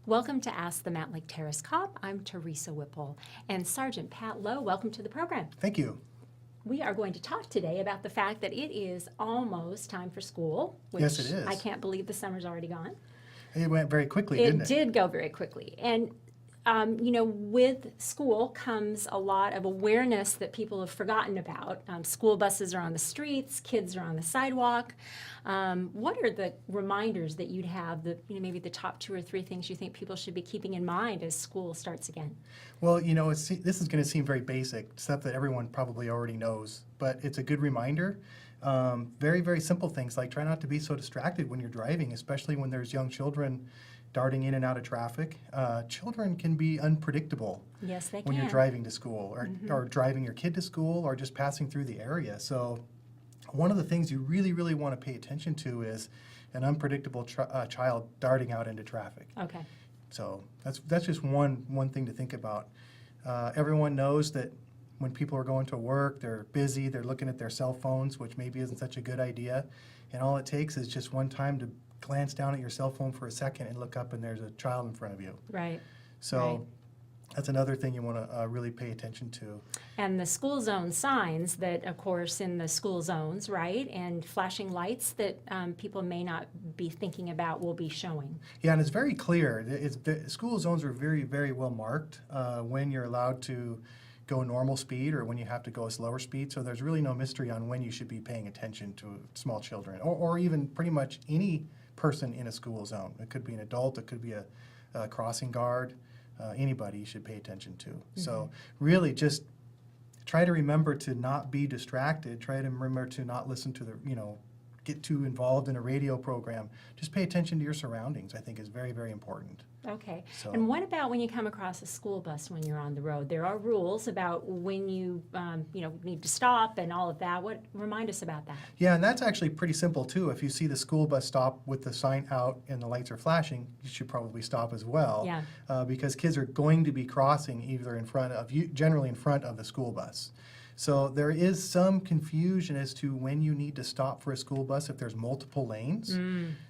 Welcome to Ask the Mountlake Terrace Cop. I'm Teresa Whipple. And Sergeant Pat Lowe, welcome to the program. Thank you. We are going to talk today about the fact that it is almost time for school. Which Yes, it is. I can't believe the summer's already gone. It went very quickly, didn't it? It did go very quickly. And with school comes a lot of awareness that people have forgotten about. School buses are on the streets, kids are on the sidewalk. What are the reminders that you'd have, maybe the top 2 or 3 things you think people should be keeping in mind as school starts again? Well, this is going to seem very basic, stuff that everyone probably already knows, but it's a good reminder. Very, very simple things like try not to be so distracted when you're driving, especially when there's young children darting in and out of traffic. Children can be unpredictable. Yes, they when can. You're driving to school or driving your kid to school or just passing through the area. So one of the things you really, really want to pay attention to is an unpredictable child darting out into traffic. Okay. So that's just one thing to think about. Everyone knows that when people are going to work, they're busy, they're looking at their cell phones, which maybe isn't such a good idea. And all it takes is just one time to glance down at your cell phone for a second and look up and there's a child in front of you. Right. So right. That's another thing you want to really pay attention to. And the school zone signs that, of course, in the school zones, right, and flashing lights that people may not be thinking about will be showing. Yeah, and it's very clear. The school zones are very, very well marked when you're allowed to go normal speed or when you have to go a slower speed. So there's really no mystery on when you should be paying attention to small children or even pretty much any person in a school zone. It could be an adult, it could be a crossing guard, anybody you should pay attention to. Mm-hmm. So really just try to remember to not be distracted, try to remember to not listen to get too involved in a radio program. Just pay attention to your surroundings, I think is very, very important. Okay. So. And what about when you come across a school bus when you're on the road? There are rules about when you need to stop and all of that. Remind us about that. Yeah, and that's actually pretty simple too. If you see the school bus stop with the sign out and the lights are flashing, you should probably stop as well. Yeah. Because kids are going to be crossing either in front of you, generally in front of the school bus. So there is some confusion as to when you need to stop for a school bus if there's multiple lanes.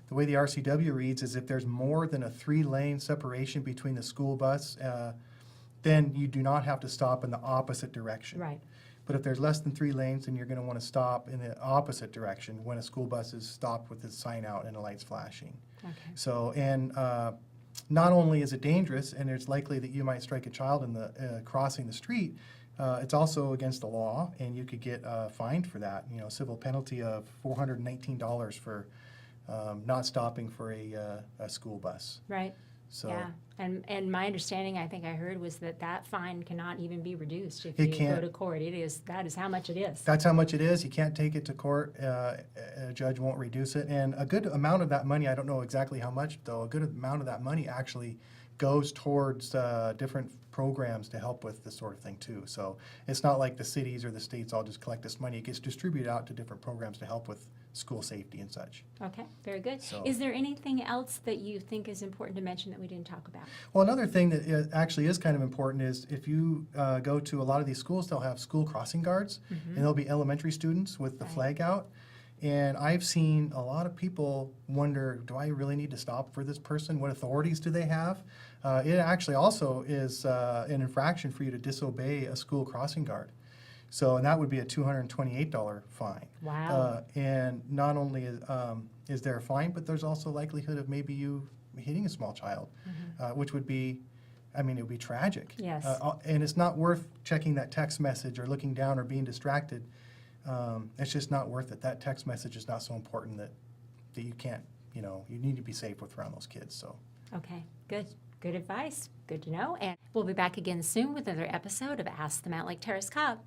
The way the RCW reads is if there's more than a 3-lane separation between the school bus, then you do not have to stop in the opposite direction. Right. But if there's less than 3 lanes, then you're going to want to stop in the opposite direction when a school bus is stopped with the sign out and the lights flashing. Okay. So, and not only is it dangerous and it's likely that you might strike a child in the crossing the street, it's also against the law, and you could get fined for that. Civil penalty of $419 for not stopping for a school bus. Right. So. Yeah. And my understanding, I think I heard, was that fine cannot even be reduced if you go to court. That is how much it is. That's how much it is. You can't take it to court. A judge won't reduce it. And a good amount of that money, I don't know exactly how much, though, a good amount of that money actually goes towards different programs to help with this sort of thing too. So it's not like the cities or the states all just collect this money. It gets distributed out to different programs to help with school safety and such. Okay, very good. So, is there anything else that you think is important to mention that we didn't talk about? Well, another thing that actually is kind of important is if you go to a lot of these schools, they'll have school crossing guards, and they'll be elementary students with the flag out. And I've seen a lot of people wonder, do I really need to stop for this person? What authorities do they have? It actually also is an infraction for you to disobey a school crossing guard. So, and that would be a $228 fine. Wow. And not only is there a fine, but there's also likelihood of maybe you hitting a small child, which would be, it would be tragic. Yes. And it's not worth checking that text message or looking down or being distracted. It's just not worth it. That text message is not so important that you can't, you need to be safe around those kids. So. Okay, good. Good advice. Good to know. And we'll be back again soon with another episode of Ask the Mountlake Terrace Cop.